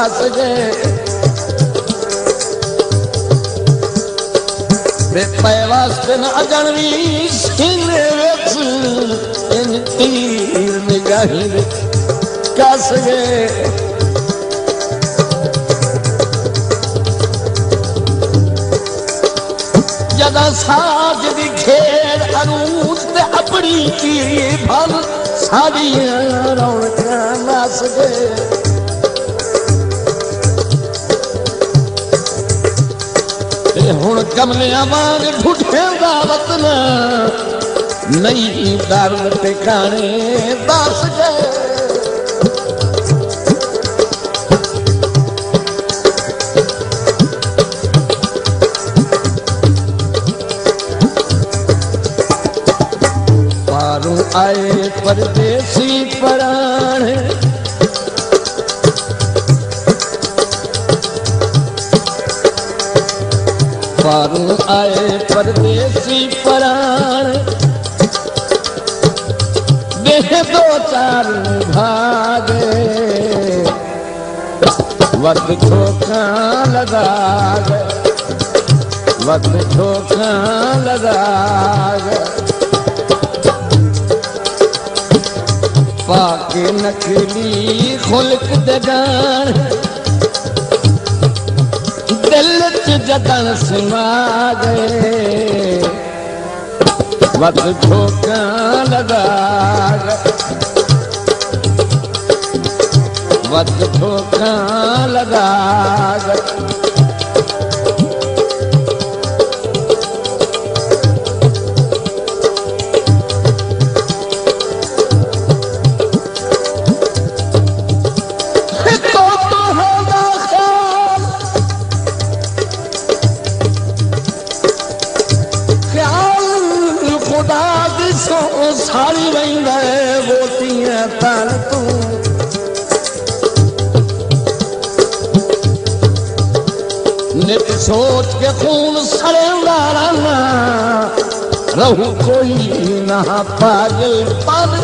फस गए पे वास्ते न अजनवी सीने विच इन तीर निगाही कस गए जदा साज दी खेर अरूज ते अपनी की भल साड़ियां रौनकां नस गए हुण कमलियां वांग ठुठे दा वतन नहीं दर्द ठिकाने दस गए पारू आए परदेसी पराण पारू आए परदेसी पराण देह दो चार भागे वक्त ठोका लगा गए वक्त ठोका लगा गए पाके नकली खुल्क दगान दिल च जतन सिमा गए वक्त ठोका लगा गए वक्त ठोका लगा गए सारी वहींदा वोटियां तन तू नित सोच के खून सड़ेंदा रहना रहू कोई ना पागल पर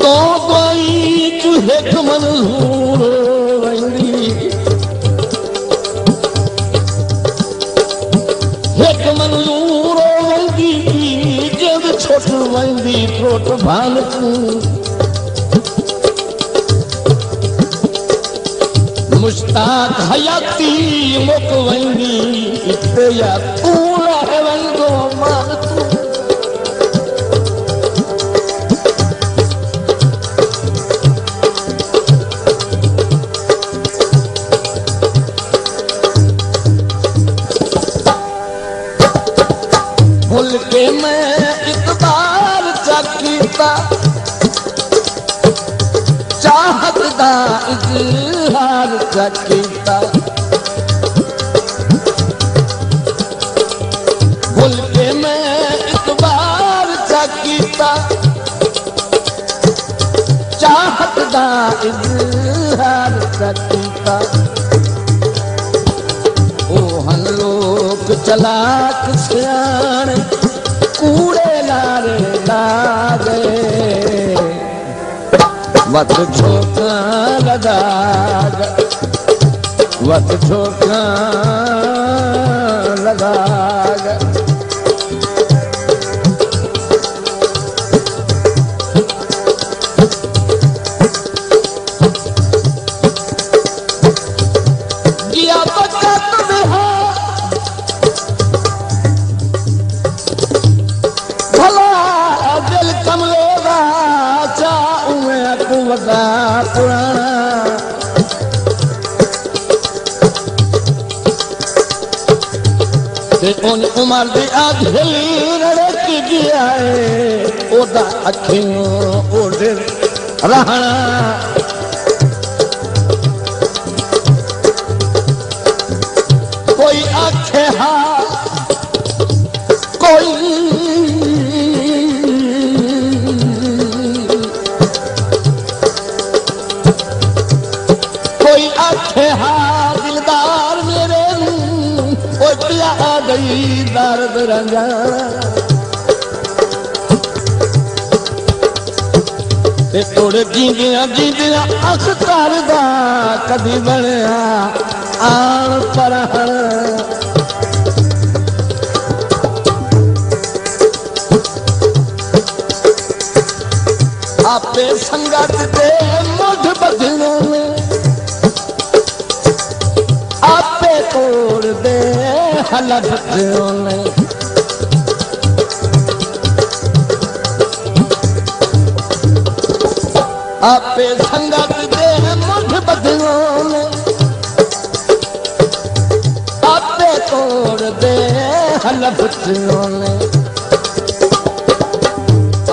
दो कोई चूहे मंजूर मंजूर वंदी जब छोट वंदी थोट भान मुश्ताक हयाती मुक वंदी इते या तू रह वंदो मान तू भूल के मैं इकबाल चकीता चाहत दा इजहार चकीता भूल के मैं इकबाल चकीता चाहत दा इजहार चकीता ओहन लोग चलाक सियाण कूड़े लारे लागे वत झोंका लगा वत झोंका लगा पुराना उन उमर दी आधली रड़क गया है ओदा अखियों ओढ़ रहना कोई आखे हा कोई आखे हा दिलदार मेरे पिया गई दर्द रंगा ते तोड़े जींदियां जींदियां अखतार दा कदी बनया आन परहण आपे संगत दे मुठ बदलों में आपे तोड़ दे हलफों में आपे संगत दे मुठ बदलों में आपे तोड़ दे हलफों में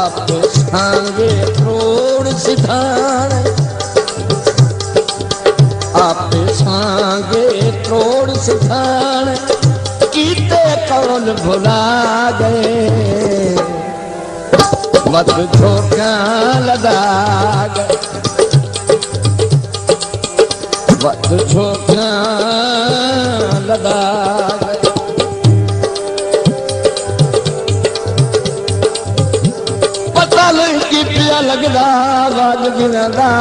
आपे सांगे तोड़ सिधाने आपे सांगे तोड़ सिधाने कीते कौन भुला गए मत झोंका लगा गए मत झोंका लगा गए पता नहीं कि पिया लगदा वाग गिनदा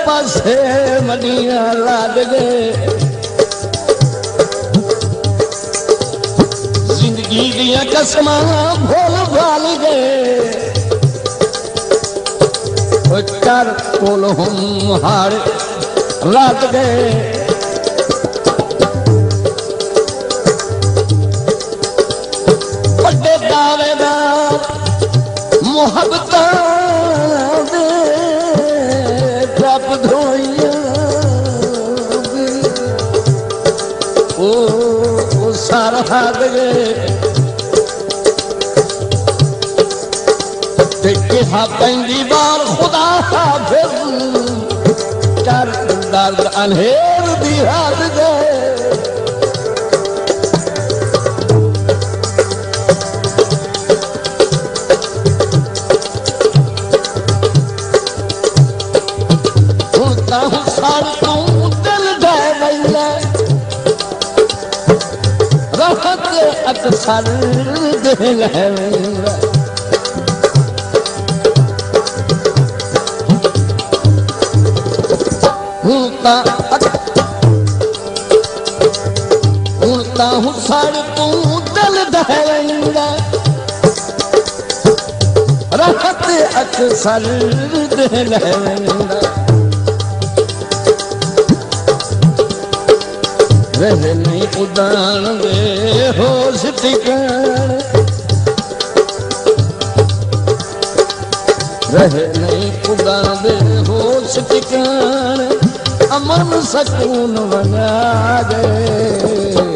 पासे मनिया लाद गए जिंदगी दिया कसमां भूल भाल गए कर कोल हम हार लाद गए बड़े दावेदार मोहब्बत सारा हाथ गए कहा पहली बार खुदा हाफिज कर दर्द अनहेर दी हाथ गए सुनता हूँ सार तू दिल दे बैला अक्सर दिल है मेरा उड़ता हूँ सर तू दिल दहलेंगा राहत अक्सर दिल है मेरा रह नहीं उदान दे होश ठिकाने रह नहीं उदान दे होश ठिकाने अमन सकून बना गए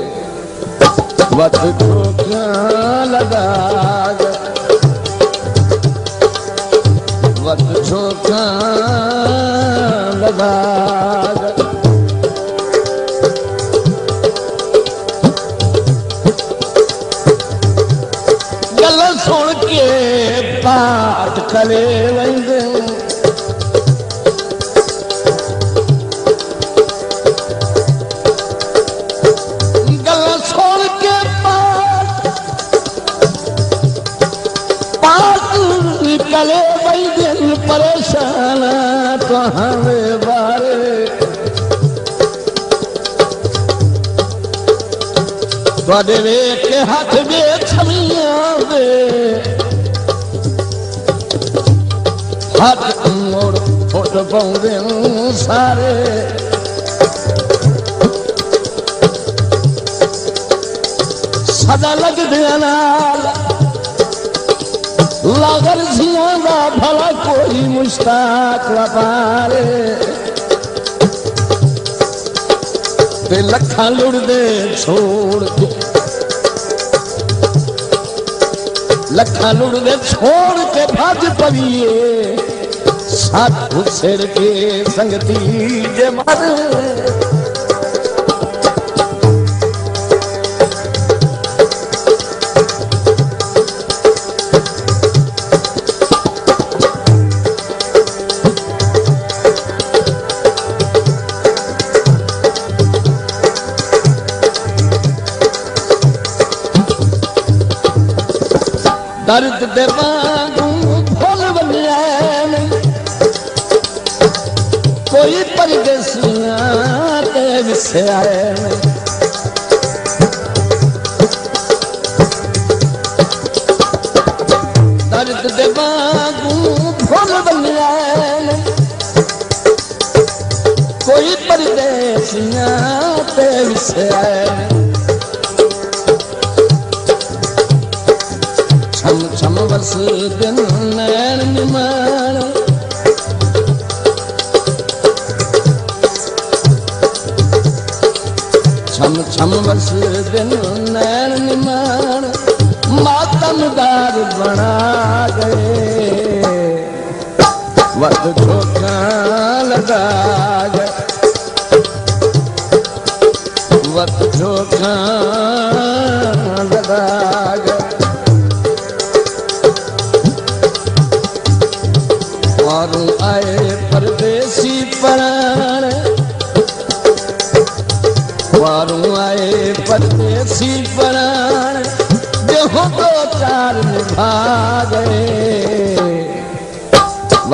वक्त धोखा लगा गए वक्त धोखा लगा गए सुन के बात करे वेंदे गल सुन के बात करे वेंदे परेशान तो हमें बारे बड़े के हाथ में छमियां हाथ मोड़ फुट पाउंदे सारे सदा लगदे नाल लागर जियां दा भला कोई मुश्ताक पारे ते लखा लुड़दे छोड़ के लखा लुड़दे छोड़ के भज पविए साधु सिर के संगती जे मर दर्द दे वांगू भुल वञे कोई परदेसियां ते विसया दर्द दे वांगू भुल वञे कोई परदेसियां ते विसया छम छम बस दिन नैन निमान छम छम बस दिन नैन निमान मातमदार बना गए वक्त झोंका लगा गए वक्त झोंका लगा गए वारू आए परदेसी प्राण वारू आए परदेसी प्राण जो दो चार निभा गए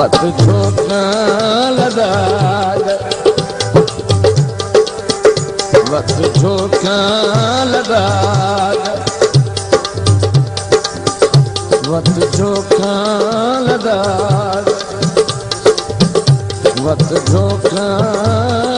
वक्त झोंका लगा गए वक्त झोंका लगा गए वक्त झोंका लगा वक्त झोंका